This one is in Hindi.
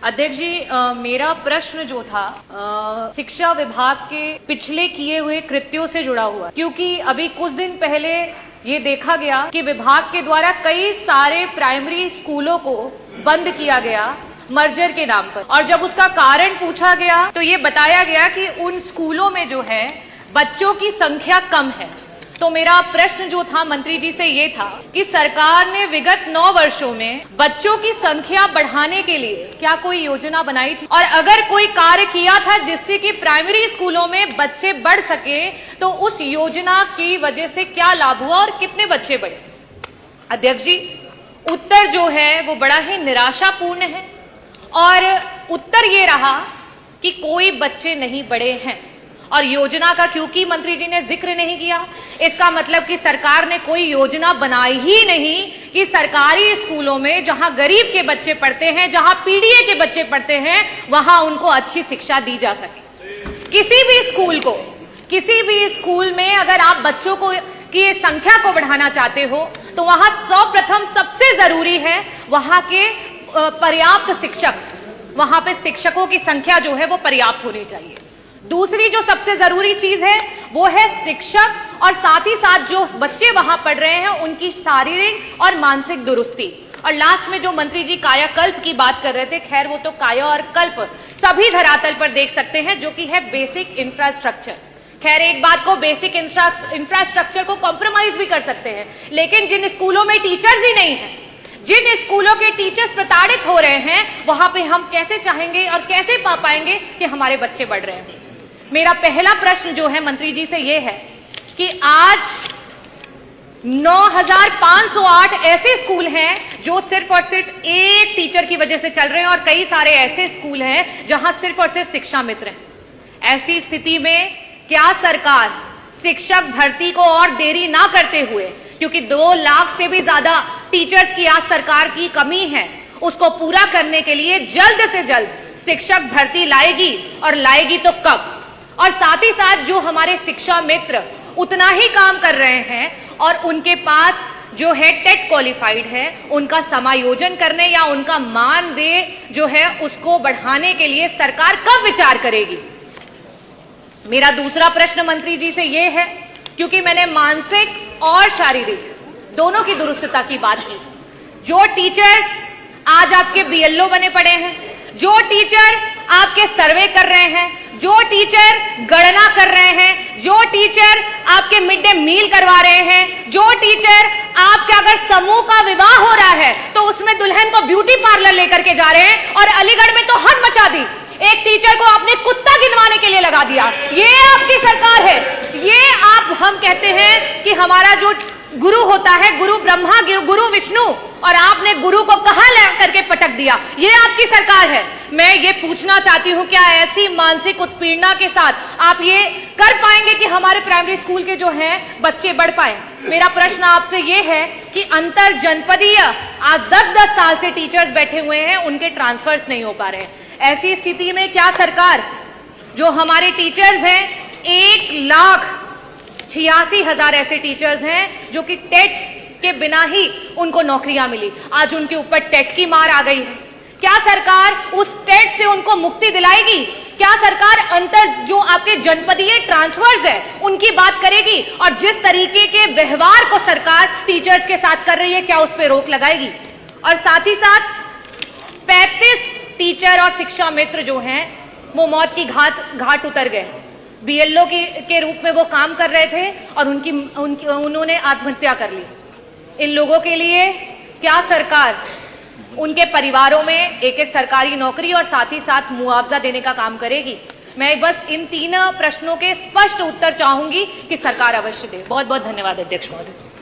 अध्यक्ष जी, मेरा प्रश्न जो था शिक्षा विभाग के पिछले किए हुए कृत्यों से जुड़ा हुआ, क्योंकि अभी कुछ दिन पहले ये देखा गया कि विभाग के द्वारा कई सारे प्राइमरी स्कूलों को बंद किया गया मर्जर के नाम पर, और जब उसका कारण पूछा गया तो ये बताया गया कि उन स्कूलों में जो है बच्चों की संख्या कम है। तो मेरा प्रश्न जो था मंत्री जी से ये था कि सरकार ने विगत 9 वर्षों में बच्चों की संख्या बढ़ाने के लिए क्या कोई योजना बनाई थी, और अगर कोई कार्य किया था जिससे कि प्राइमरी स्कूलों में बच्चे बढ़ सके तो उस योजना की वजह से क्या लाभ हुआ और कितने बच्चे बढ़े। अध्यक्ष जी, उत्तर जो है वो बड़ा ही निराशापूर्ण है, और उत्तर ये रहा कि कोई बच्चे नहीं बढ़े हैं। और योजना का क्योंकि मंत्री जी ने जिक्र नहीं किया, इसका मतलब कि सरकार ने कोई योजना बनाई ही नहीं कि सरकारी स्कूलों में जहां गरीब के बच्चे पढ़ते हैं, जहां पीडीए के बच्चे पढ़ते हैं, वहां उनको अच्छी शिक्षा दी जा सके। किसी भी स्कूल में अगर आप बच्चों को की संख्या को बढ़ाना चाहते हो तो वहां सर्वप्रथम सबसे जरूरी है वहां के पर्याप्त शिक्षक, वहां पे शिक्षकों की संख्या जो है वो पर्याप्त होनी चाहिए। दूसरी जो सबसे जरूरी चीज है वो है शिक्षक, और साथ ही साथ जो बच्चे वहां पढ़ रहे हैं उनकी शारीरिक और मानसिक दुरुस्ती। और लास्ट में जो मंत्री जी कायाकल्प की बात कर रहे थे, खैर वो तो काया और कल्प सभी धरातल पर देख सकते हैं, जो कि है बेसिक इंफ्रास्ट्रक्चर। खैर एक बात को, बेसिक इंफ्रास्ट्रक्चर को कॉम्प्रोमाइज भी कर सकते हैं, लेकिन जिन स्कूलों में टीचर्स ही नहीं है, जिन स्कूलों के टीचर्स प्रताड़ित हो रहे हैं, वहां पे हम कैसे चाहेंगे और कैसे पा पाएंगे कि हमारे बच्चे बढ़ रहे हैं। मेरा पहला प्रश्न जो है मंत्री जी से यह है कि आज 9508 ऐसे स्कूल हैं जो सिर्फ और सिर्फ एक टीचर की वजह से चल रहे हैं, और कई सारे ऐसे स्कूल हैं जहां सिर्फ और सिर्फ शिक्षा मित्र हैं। ऐसी स्थिति में क्या सरकार शिक्षक भर्ती को और देरी ना करते हुए, क्योंकि 2 लाख से भी ज्यादा टीचर्स की आज सरकार की कमी है, उसको पूरा करने के लिए जल्द से जल्द शिक्षक भर्ती लाएगी, और लाएगी तो कब? और साथ ही साथ जो हमारे शिक्षा मित्र उतना ही काम कर रहे हैं और उनके पास जो है टेट क्वालिफाइड है, उनका समायोजन करने या उनका मानदेय जो है उसको बढ़ाने के लिए सरकार कब विचार करेगी। मेरा दूसरा प्रश्न मंत्री जी से यह है, क्योंकि मैंने मानसिक और शारीरिक दोनों की दुरुस्तता की बात की। जो टीचर्स आज आपके बीएलओ बने पड़े हैं, जो टीचर आपके सर्वे कर रहे हैं, जो टीचर गणना कर रहे हैं, जो टीचर आपके मिड डे मील करवा रहे हैं, जो टीचर आपका अगर समूह का विवाह हो रहा है तो उसमें दुल्हन को ब्यूटी पार्लर लेकर के जा रहे हैं, और अलीगढ़ में तो हद मचा दी, एक टीचर को आपने कुत्ता गिनवाने के लिए लगा दिया। ये आपकी सरकार है। ये हम कहते हैं कि हमारा जो गुरु होता है, गुरु ब्रह्मा गुरु विष्णु, और आपने गुरु को कहां ला करके पटक दिया। ये आपकी सरकार है। मैं ये पूछना चाहती हूं, क्या ऐसी मानसिक उत्पीड़ना के साथ आप ये कर पाएंगे कि हमारे प्राइमरी स्कूल के जो हैं बच्चे बढ़ पाए? मेरा प्रश्न आपसे ये है कि अंतर जनपदीय आज 10-10 साल से टीचर्स बैठे हुए हैं, उनके ट्रांसफर्स नहीं हो पा रहे हैं। ऐसी स्थिति में क्या सरकार, जो हमारे टीचर्स हैं 1,86,000 ऐसे टीचर्स हैं जो कि टेट के बिना ही उनको नौकरियां मिली, आज उनके ऊपर टेट की मार आ गई है। क्या सरकार उस टेट से उनको मुक्ति दिलाएगी? क्या सरकार अंतर जो आपके जनपदीय ट्रांसफर्स है उनकी बात करेगी? और जिस तरीके के व्यवहार को सरकार टीचर्स के साथ कर रही है, क्या उस पर रोक लगाएगी? और साथ ही साथ 35 टीचर और शिक्षा मित्र जो हैं वो मौत की घाट उतर गए। बीएलओ के रूप में वो काम कर रहे थे और उन्होंने आत्महत्या कर ली। इन लोगों के लिए क्या सरकार उनके परिवारों में एक सरकारी नौकरी और साथ ही साथ मुआवजा देने का काम करेगी? मैं बस इन 3 प्रश्नों के स्पष्ट उत्तर चाहूंगी कि सरकार अवश्य दे। बहुत बहुत धन्यवाद अध्यक्ष महोदय।